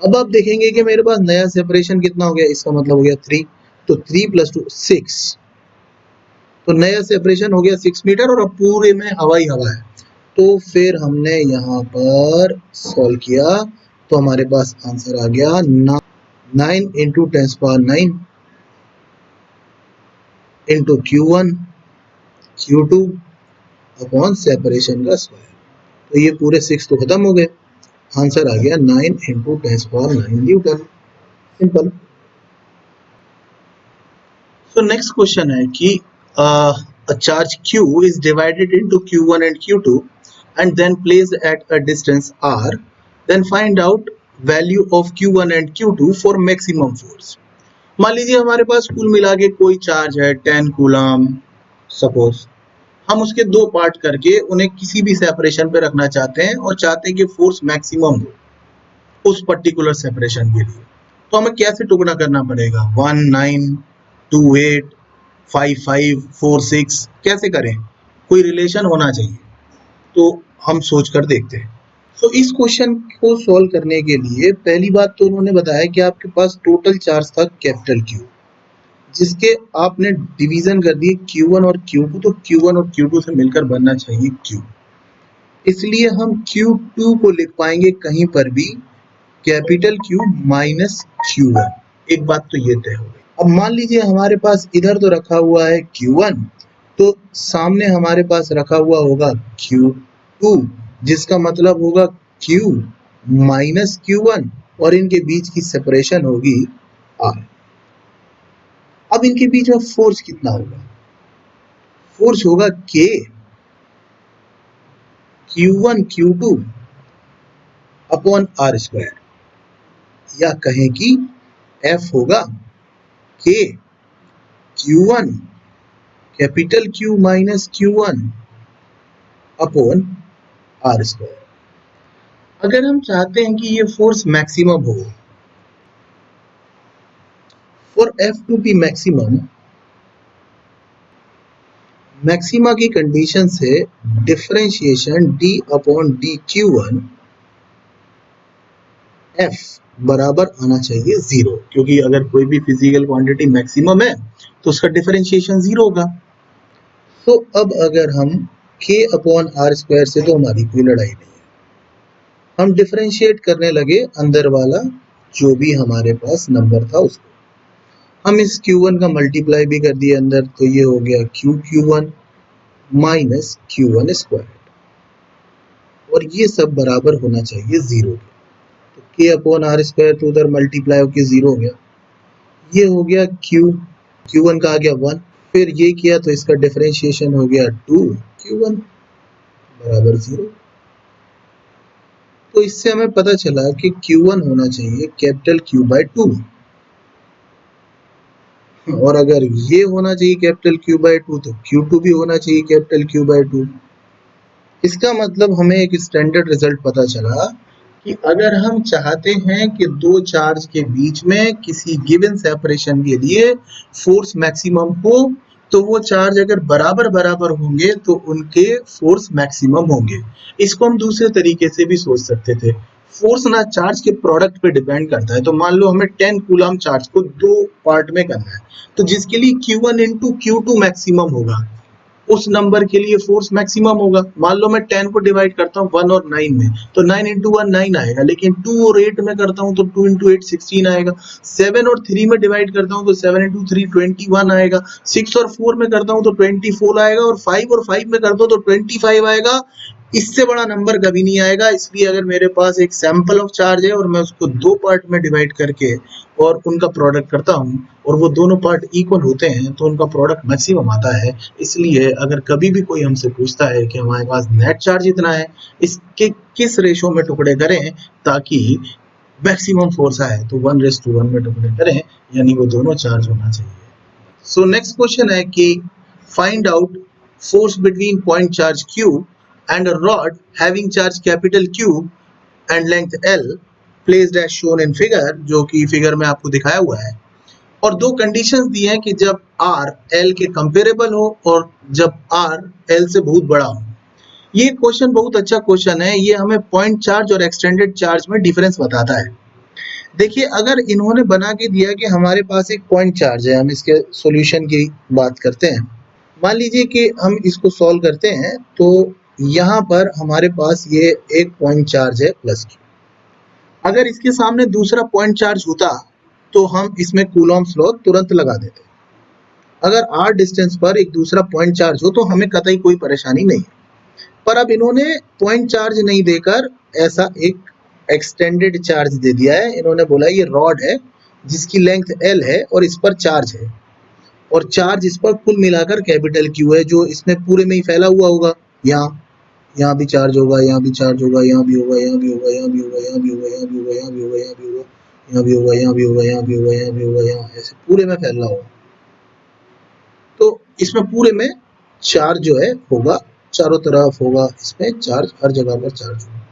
अब आप देखेंगे कि मेरे पास नया सेपरेशन कितना हो गया, इसका मतलब हो गया 3, तो 3 प्लस 2 6, तो नया सेपरेशन हो गया 6 मीटर, और अब पूरे में हवा ही हवा है। तो फिर हमने यहाँ पर सॉल्व किया तो हमारे पास आंसर आ गया 9 into 10⁻9 into Q1 Q2 upon separation का स्क्वायर। तो ये पूरे 6 तो खत्म हो गए, आंसर आ गया 9 into 10⁻9 Newton. Simple. So next question है कि a charge Q is divided into Q1 and Q2 and then placed at a distance r, then find out value of Q1 and Q2 for maximum force। मान लीजिए हमारे पास कुल मिला के कोई charge है 10 कूलम, सपोज हम उसके दो पार्ट करके उन्हें किसी भी सेपरेशन पे रखना चाहते हैं और चाहते हैं कि फोर्स मैक्सिमम हो उस पर्टिकुलर सेपरेशन के लिए। तो हमें कैसे टुकड़ा करना पड़ेगा, 1 9 2 8 5 5 4 6 कैसे करें, कोई रिलेशन होना चाहिए, तो हम सोच कर देखते हैं। तो इस क्वेश्चन को सॉल्व करने के लिए पहली बात तो उन्होंने बताया कि आपके पास टोटल चार्ज था कैपिटल Q, जिसके आपने डिवीजन कर दिए Q1 और Q2, तो Q1 और Q2 से मिलकर बनना चाहिए Q, इसलिए हम Q2 को लिख पाएंगे कहीं पर भी कैपिटल Q माइनस Q1। एक बात तो ये तय हो गई। अब मान लीजिए हमारे पास इधर तो रखा हुआ है Q1, तो सामने हमारे पास रखा हुआ होगा Q2, जिसका मतलब होगा Q माइनस Q1, और इनके बीच की सेपरेशन होगी R। अब इनके बीच में फोर्स कितना होगा, फोर्स होगा K, Q1 Q2 upon are square, या कहें कि F होगा K Q1 capital Q minus Q1 upon are square. अगर हम चाहते हैं कि ये फोर्स मैक्सिमम हो, for F to be maximum, maxima की कंडीशन से differentiation d upon D Q1 F बराबर आना चाहिए जीरो, क्योंकि अगर कोई भी फिजिकल क्वांटिटी मैक्सिमम है तो उसका डिफरेंशिएशन जीरो होगा। तो अब अगर हम K अपॉन आर स्क्वायर से तो हमारी कोई लड़ाई नहीं है, हम डिफरेंशिएट करने लगे अंदर वाला जो भी हमारे पास नंबर था उसको, हम इस Q1 का मल्टीप्लाई भी कर दिया अंदर, तो ये हो गया Q1 माइनस Q1 स्क्वायर, और ये सब बराबर होना चाहिए जीरो के। तो K अपॉन आर स्क्वायर तो उधर मल्टीप्लाई होकर जीरो हो गया, ये हो गया Q1 का आ गया 1, फिर ये किया तो इसका डिफरेंशिएशन हो गया 2 Q1 बराबर 0। तो इससे हमें पता चला कि Q1 होना चाहिए कैपिटल Q बाय 2, और अगर ये होना चाहिए कैपिटल Q बाय 2 तो Q2 भी होना चाहिए कैपिटल Q बाय 2। इसका मतलब हमें एक स्टैंडर्ड रिजल्ट पता चला कि अगर हम चाहते हैं कि दो चार्ज के बीच में किसी गिवन सेपरेशन के लिए फोर्स मैक्सिमम हो, तो वो चार्ज अगर बराबर बराबर होंगे तो उनके फोर्स मैक्सिमम होंगे। इसको हम दूसरे तरीके से भी सोच सकते थे, फोर्स ना चार्ज के प्रोडक्ट पे डिपेंड करता है। तो मान लो हमें 10 कूलम चार्ज को दो पार्ट में करना है, तो जिसके लिए Q1 इंटू Q2 मैक्सिमम होगा, उस नंबर के लिए फोर्स मैक्सिमम होगा। मान लो मैं 10 को डिवाइड करता हूँ 1 और 9 में, तो 9 इंटू 1 9 आएगा, लेकिन 2 और 8 में करता हूँ तो 2 इंटू 8 16 आएगा। 7 और 3 में डिवाइड करता हूँ तो 7 इंटू 3 21 आएगा। 6 और 4 में करता हूँ तो 24 आएगा, और 5 और 5 में करता हूँ तो 25 आएगा। इससे बड़ा नंबर कभी नहीं आएगा। इसलिए अगर मेरे पास एक सैंपल ऑफ चार्ज है और मैं उसको दो पार्ट में डिवाइड करके और उनका प्रोडक्ट करता हूँ और वो दोनों पार्ट इक्वल होते हैं तो उनका प्रोडक्ट मैक्सिमम आता है। इसलिए अगर कभी भी कोई हमसे पूछता है कि हमारे पास नेट चार्ज इतना है, इसके किस रेशो में टुकड़े करें ताकि मैक्सिमम फोर्स आए, तो 1:1 में टुकड़े करें, यानी वो दोनों चार्ज होना चाहिए। सो नेक्स्ट क्वेश्चन है कि find out force between point charge Q and a rod having charge capital Q and length L placed as shown in figure, जो कि फिगर में आपको दिखाया हुआ है। और दो कंडीशंस दी हैं कि जब R L के कंपेरेबल हो और जब R L से बहुत बड़ा हो। ये क्वेश्चन बहुत अच्छा क्वेश्चन है, ये हमें पॉइंट चार्ज और एक्सटेंडेड चार्ज में डिफरेंस बताता है। देखिए, अगर इन्होंने बना के दिया कि हमारे पास एक पॉइंट चार्ज है, हम इसके सॉल्यूशन की बात करते हैं। मान लीजिए कि हम इसको सॉल्व करते हैं, तो यहाँ पर हमारे पास ये एक पॉइंट चार्ज है प्लस Q। अगर इसके सामने दूसरा पॉइंट चार्ज होता तो हम इसमें कूलॉम्स लॉ तुरंत लगा देते। अगर r डिस्टेंस पर एक दूसरा पॉइंट चार्ज हो तो हमें कतई कोई परेशानी नहीं है। पर अब इन्होंने पॉइंट चार्ज नहीं देकर ऐसा एक एक्सटेंडेड चार्ज दे दिया है। इन्होंने बोला ये रॉड है जिसकी लेंथ L है और इस पर चार्ज है, और चार्ज इस पर कुल मिलाकर कैपिटल Q है, जो इसमें पूरे में ही फैला हुआ होगा। यहाँ भी चार्ज होगा, यहाँ भी चार्ज होगा, यहाँ भी होगा, यहाँ भी होगा, यहाँ भी होगा, यहाँ भी होगा, यहाँ भी होगा, यहाँ भी होगा, यहाँ भी होगा, यहाँ भी होगा, यहाँ भी होगा, यहाँ भी होगा, यहाँ भी होगा, यहाँ ऐसे पूरे में फैल रहा होगा। तो इसमें पूरे में चार्ज जो है होगा, चारों तरफ होगा, इसमें चार्ज हर जगह पर चार्ज होगा।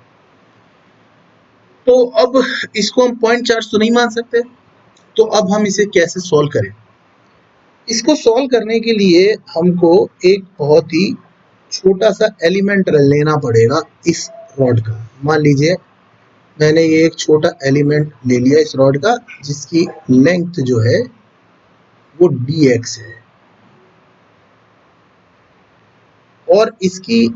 तो अब इसको हम पॉइंट चार्ज तो नहीं मान सकते, तो अब हम इसे कैसे सॉल्व करें? इसको सॉल्व करने के लिए हमको एक बहुत ही छोटा सा एलिमेंट लेना पड़ेगा इस रॉड का। मान लीजिए मैंने ये एक छोटा एलिमेंट ले लिया इस रॉड का, जिसकी लेंथ जो है वो dx है और इसकी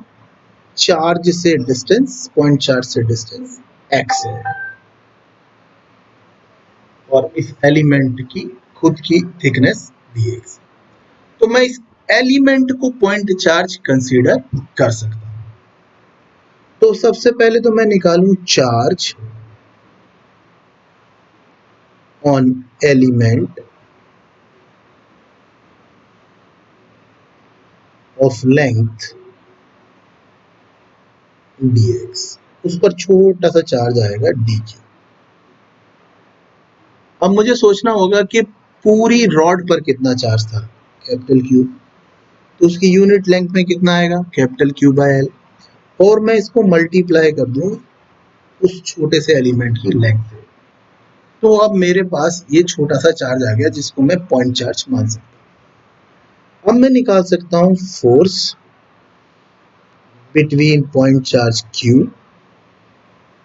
चार्ज से डिस्टेंस, पॉइंट चार्ज से डिस्टेंस x है, और इस एलिमेंट की खुद की थिकनेस dx। तो मैं इस एलिमेंट को पॉइंट चार्ज कंसीडर कर सकता हूं। तो सबसे पहले तो मैं निकालूं charge on element of length dx, उस पर छोटा सा चार्ज आएगा dq। अब मुझे सोचना होगा कि पूरी रॉड पर कितना चार्ज था, कैपिटल Q, तो उसकी यूनिट लेंथ में कितना आएगा, कैपिटल Q बाय L, और मैं इसको मल्टीप्लाई कर दूं उस छोटे से एलिमेंट की लेंथ से, तो अब मेरे पास ये छोटा सा चार्ज आ गया जिसको मैं पॉइंट चार्ज मान सकता हूं। अब मैं निकाल सकता हूं force between point charge Q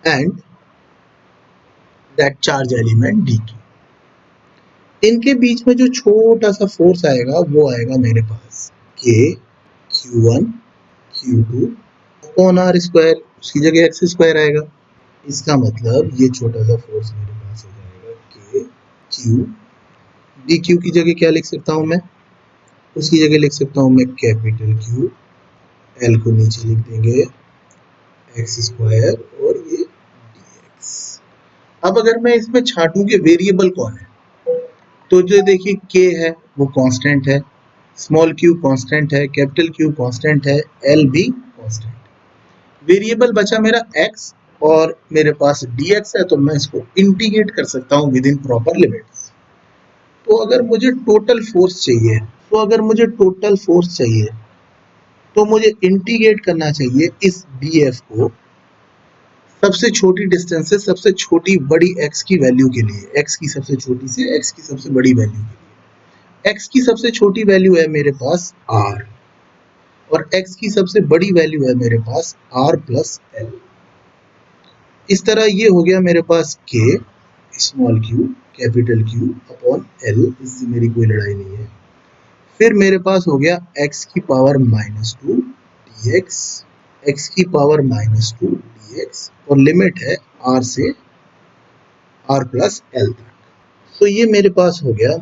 and that charge element dq। इनके बीच में जो छोटा सा फोर्स आएगा वो आएगा मेरे पास k q1 q2 upon r square, उसकी जगह x स्क्वायर आएगा। इसका मतलब ये छोटा सा फोर्स मेरे पास हो जाएगा k q, dq की जगह क्या लिख सकता हूं मैं, उसकी जगह लिख सकता हूं मैं कैपिटल Q, L को नीचे लिख देंगे x स्क्वायर और ये dx। अब अगर मैं इसमें छांटूं कि वेरिएबल कौन है, तो जो देखिए k है वो कांस्टेंट है, स्मॉल q कांस्टेंट है, कैपिटल Q कांस्टेंट है, L भी कांस्टेंट है। वेरिएबल बचा मेरा x और मेरे पास dx है, तो मैं इसको इंटीग्रेट कर सकता हूं विद इन प्रॉपर लिमिट्स। तो अगर मुझे टोटल फोर्स चाहिए, तो मुझे इंटीग्रेट करना चाहिए इस df को सबसे छोटी डिस्टेंस से सबसे छोटी बड़ी x की वैल्यू के लिए, x की सबसे छोटी से x की सबसे बड़ी वैल्यू के लिए। x की सबसे छोटी वैल्यू है मेरे पास r और x की सबसे बड़ी वैल्यू है मेरे पास r प्लस l। इस तरह ये हो गया मेरे पास k small q capital Q upon l, इससे मेरी कोई लड़ाई नहीं है। फिर मेरे पास हो गया x की पावर -2 dx, x की पावर -2 dx और लिमिट है r से r प्लस l तक। तो ये मेरे पास हो गया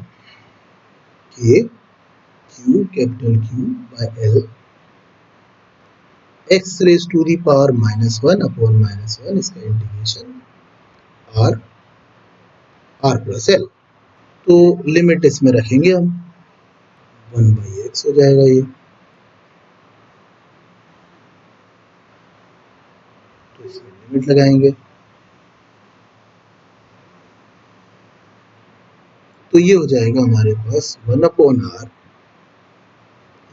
k q capital Q by l x raise to the power -1 upon -1, इसका इंटीग्रेशन r प्लस l। तो लिमिट इसमें रखेंगे हम 1/x हो जाएगा ये, तो इसमें लिमिट लगाएंगे तो ये हो जाएगा हमारे पास 1/r,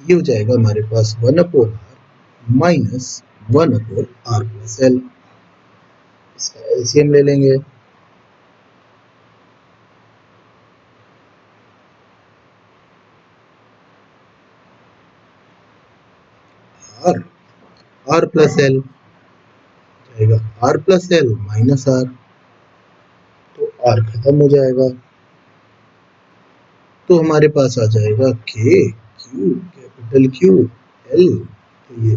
ये हो जाएगा हमारे पास 1/r minus 1/r plus l। इसका एलसीएम ले लेंगे, r प्लस l जाएगा r plus l minus r, तो r खत्म हो जाएगा। तो हमारे पास आ जाएगा k q capital Q l, तो ये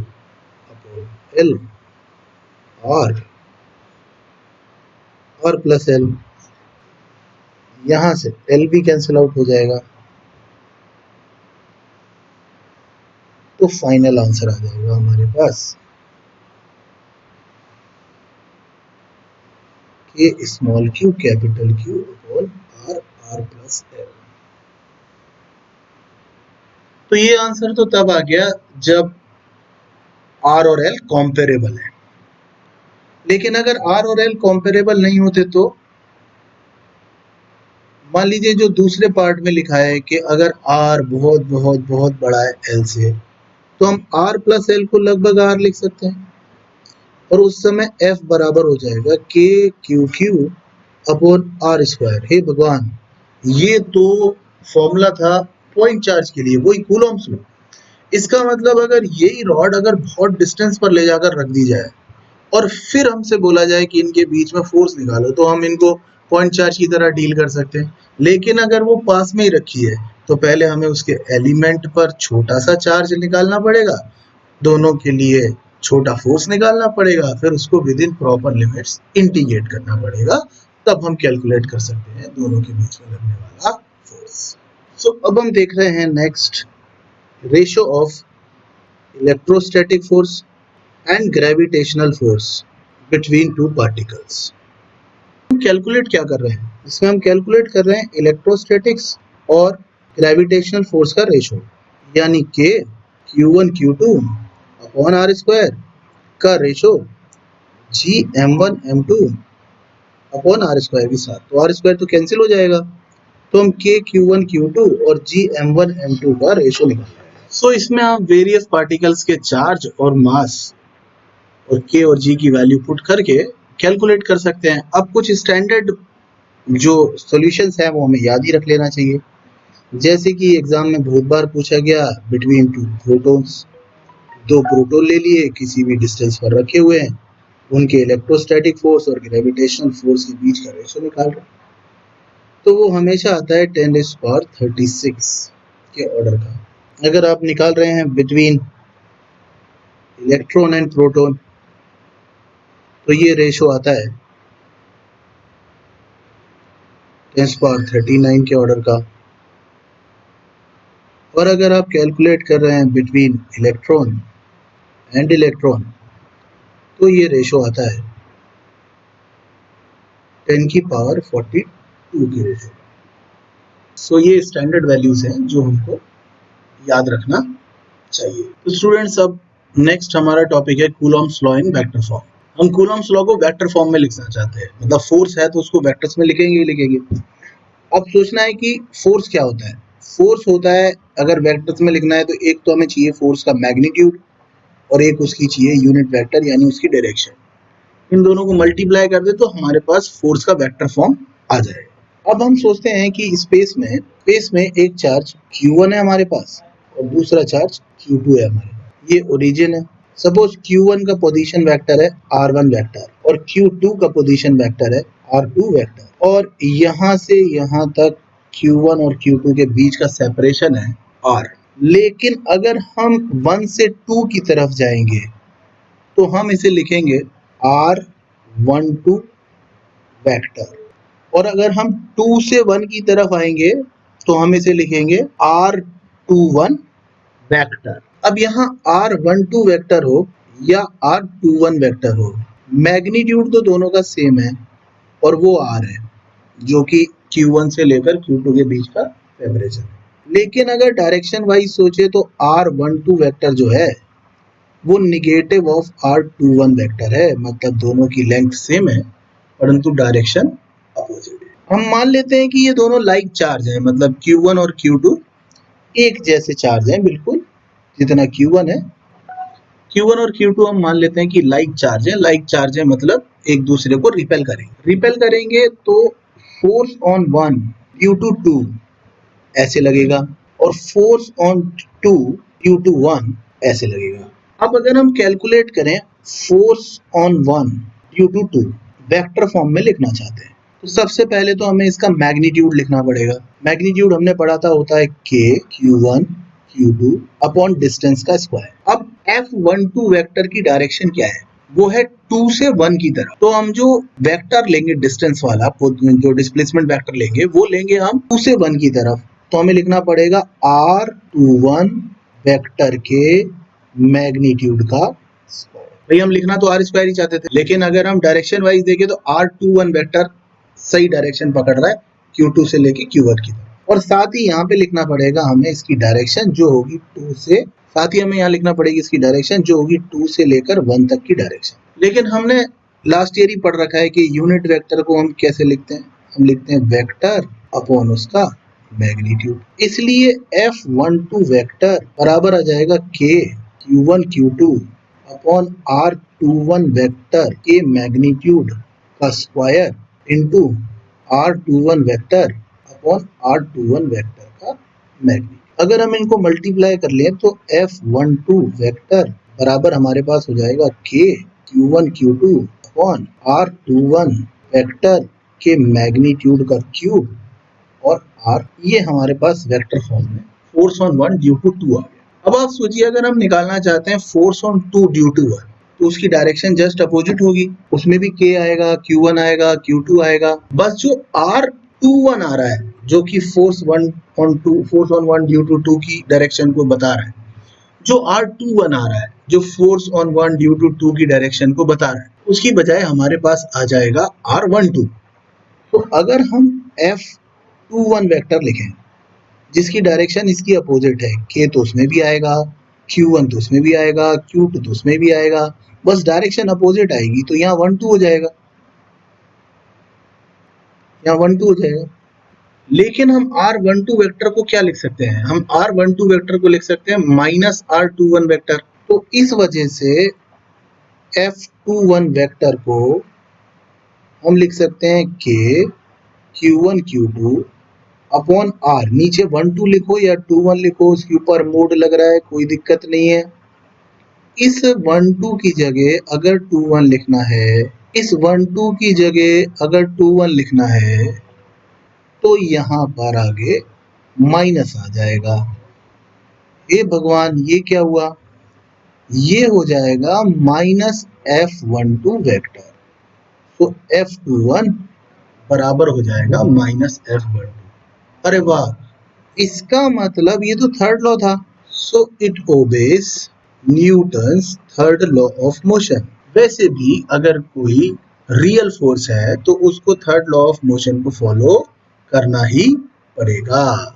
upon l r plus l, यहां से l भी कैंसिल आउट हो जाएगा, तो फाइनल आंसर आ जाएगा हमारे पास k small q capital Q upon r plus l। तो ये आंसर तो तब आ गया जब r और l कॉम्पेरेबल है, लेकिन अगर r और l कॉम्पेरेबल नहीं होते तो मान लीजिए जो दूसरे पार्ट में लिखा है कि अगर r बहुत बहुत बहुत बड़ा है l से, तो हम r प्लस l को लगभग r लिख सकते हैं और उस समय f बराबर हो जाएगा k q q upon r square. हे भगवान, ये तो फॉर्मूला था पॉइंट चार्ज के लिए, वही कूलॉम्स लॉ। इसका मतलब अगर यही रॉड अगर बहुत डिस्टेंस पर ले जाकर रख दी जाए और फिर हमसे बोला जाए कि इनके बीच में फोर्स निकालो, तो हम इनको पॉइंट चार्ज की तरह डील कर सकते हैं। लेकिन अगर वो पास में ही रखी है तो पहले हमें उसके एलिमेंट पर छोटा सा चार्ज निकालना पड़ेगा, दोनों के लिए छोटा फोर्स निकालना पड़ेगा, फिर उसको with in proper limits integrate करना पड़ेगा, तब हम कैलकुलेट कर सकते हैं दोनों के बीच में लगने वाला फोर्स। सो अब हम देख रहे हैं next ratio of electrostatic force and gravitational force between two particles. हम कैलकुलेट क्या कर रहे हैं, इसमें हम कैलकुलेट कर रहे हैं इलेक्ट्रोस्टैटिक्स और ग्रेविटेशनल फोर्स का रेशियो, यानी कि Q1 Q2 upon r square का ratio G m1 m2 upon are square के साथ, तो आर स्क्वायर तो कैंसिल हो जाएगा, तो हम k q1 q2 और g m1 m2 का रेशो निकालना है। सो इसमें आप वेरियस पार्टिकल्स के चार्ज और मास और k और g की वैल्यू पुट करके कैलकुलेट कर सकते हैं। अब कुछ स्टैंडर्ड जो सॉल्यूशंस हैं वो हमें याद ही रख लेना चाहिए, जैसे कि एग्जाम में बहुत बार पूछा गया बिटवीन टू प्रोटॉन्स, दो प्रोटॉन ले लिए किसी भी डिस्टेंस पर रखे हुए हैं, उनके इलेक्ट्रोस्टैटिक फोर्स और ग्रेविटेशनल फोर्स के बीच का रेशो निकाल रहे हैं, तो वो हमेशा आता है 10⁻36 के ऑर्डर का। अगर आप निकाल रहे हैं बिटवीन इलेक्ट्रॉन एंड प्रोटॉन तो ये रेशो आता है 10⁻39 के ऑर्डर का। और अगर आप कैलकुलेट कर रहे हैं बिटवीन इलेक्ट्रॉन एंड इलेक्ट्रॉन तो ये रेशो आता है 10⁻42 की रेशो। सो ये स्टैंडर्ड वैल्यूज हैं जो हमको याद रखना चाहिए। तो स्टूडेंट्स अब नेक्स्ट हमारा टॉपिक है Coulomb's law in vector form. हम कूलॉम्स लॉ को वेक्टर फॉर्म में लिखना चाहते हैं, मतलब फोर्स है तो उसको वेक्टर्स में लिखेंगे ही लिखेंगे। अब सोचना है कि फोर्स क्या होता है। फोर्स होता है, अगर वेक्टर्स में लिखना है तो एक तो हमें चाहिए फोर्स का मैग्नीट्यूड और एक उसकी चाहिए यूनिट वेक्टर यानी उसकी डायरेक्शन। इन दोनों को मल्टीप्लाई कर दे तो हमारे पास फोर्स का वेक्टर फॉर्म आ जाएगा। अब हम सोचते हैं कि स्पेस में एक चार्ज q1 है हमारे पास और दूसरा चार्ज q2 है हमारे पास, ये ओरिजिन है। सपोज q1 का पोजीशन वेक्टर है r1 वेक्टर और q2 का पोजीशन वेक्टर है r2 वेक्टर, और यहाँ से यहाँ तक q1 और q2 के बीच का सेपरेशन है r। लेकिन अगर हम 1 से 2 की तरफ जाएंगे तो हम इसे लिखेंगे r12 वेक्टर, और अगर हम 2 से 1 की तरफ आएंगे तो हम इसे लिखेंगे r21 वेक्टर। अब यहाँ r12 वेक्टर हो या r21 वेक्टर हो, मैग्नीट्यूड तो दोनों का सेम है और वो r है जो कि q1 से लेकर q2 के बीच का टेम्परेचर है। लेकिन अगर डायरेक्शन वाइज सोचे तो r12 वेक्टर जो है वो निगेटिव ऑफ r21 वेक्टर है, मतलब दोनों की लेंथ सेम है परंतु डायरेक्शन अपोजिट है। हम मान लेते हैं कि ये दोनों लाइक चार्ज है, मतलब q1 और q2 एक जैसे चार्ज हैं बिल्कुल, जितना q1 है q1 और q2 हम मान लेते हैं कि लाइक चार्ज है मतलब एक दूसरे को रिपेल करेंगे तो force on one due to two ऐसे लगेगा और force on two due to one ऐसे लगेगा। अब अगर हम कैलकुलेट करें force on one due to two vector form में लिखना चाहते हैं तो सबसे पहले तो हमें इसका मैग्नीट्यूड लिखना पड़ेगा। मैग्नीट्यूड हमने पढ़ा था होता है k q1 q2 upon distance का स्क्वायर। अब f12 वेक्टर की डायरेक्शन क्या है, वो है 2 से 1 की तरफ, तो हम जो वेक्टर लेंगे डिस्टेंस वाला, जो डिस्प्लेसमेंट वेक्टर लेंगे वो लेंगे हम 2 से 1 की तरफ, तो हमें लिखना पड़ेगा r21 वेक्टर के मैग्नीट्यूड का स्क्वायर। भाई हम लिखना तो आर स्क्वायर ही चाहते थे, लेकिन अगर हम डायरेक्शन वाइज देखें तो r21 वेक्टर सही डायरेक्शन पकड़ रहा है q2 से लेके q1 की तरफ, और साथ ही यहाँ पे लिखना पड़ेगा हमें इसकी डायरेक्शन जो होगी 2 से, साथ ही हमें यहाँ लिखना पड़ेगी इसकी डायरेक्शन जो होगी 2 से लेकर 1 तक की डायरेक्शन। लेकिन हमने लास्ट ईयर ही पढ़ रखा है कि यूनिट वेक्टर को हम कैसे लिखते हैं, हम लिखते हैं वेक्टर अपॉन उसका मैग्नीट्यूड, इसलिए f12 वेक्टर बराबर आ जाएगा k q1 q2 upon r21 vector के मैग्नीट्यूड का square into r21 vector upon r21 vector का मैग्नीट्यूड। अगर हम इनको मल्टीप्लाई कर लें तो f12 वेक्टर बराबर हमारे पास हो जाएगा k q1 q2 upon r21 vector के मैग्नीट्यूड का क्यूब और r, ये हमारे पास वेक्टर फॉर्म में force on one due to two आ गया। अब आप सोचिए अगर हम निकालना चाहते हैं force on two due to one तो उसकी डायरेक्शन जस्ट अपोजिट होगी, उसमें भी k आएगा q1 आएगा q2 आएगा, बस जो r21 आ रहा है जो कि force on one due to two की डायरेक्शन को बता रहा है, जो r21 आ रहा है जो force on one due to two की डायरेक्शन को बता रहा है, उसकी बजाय हमारे पास आ जाएगा r12। तो अगर हम f21 वेक्टर लिखें जिसकी डायरेक्शन इसकी अपोजिट है, k तो उसमें भी आएगा, q1 तो उसमें भी आएगा, q2 तो उसमें भी आएगा, बस डायरेक्शन अपोजिट आएगी तो यहाँ 1 2 हो जाएगा, यहाँ 1 2 हो जाएगा। लेकिन हम R12 वेक्टर को क्या लिख सकते हैं, हम R12 वेक्टर को लिख सकते हैं माइनस R21 वेक्टर। तो इस वजह से F21 वेक्टर को हम लिख सकते हैं K Q1 Q2 upon R। नीचे 1 2 लिखो या 2 1 लिखो, उसके ऊपर मोड लग रहा है, कोई दिक्कत नहीं है। इस 1 2 की जगह अगर 2 1 लिखना है, इस 1 2 की जगह अगर 2 1 लिखना है तो यहाँ पर आगे माइनस आ जाएगा। हे भगवान, ये क्या हुआ, ये हो जाएगा माइनस F12 वेक्टर। तो F21 बराबर हो जाएगा माइनस F12। अरे वाह, इसका मतलब ये तो थर्ड लॉ था। So it obeys Newton's third law of motion. वैसे भी अगर कोई रियल फोर्स है तो उसको थर्ड लॉ ऑफ मोशन को फॉलो करना ही पड़ेगा।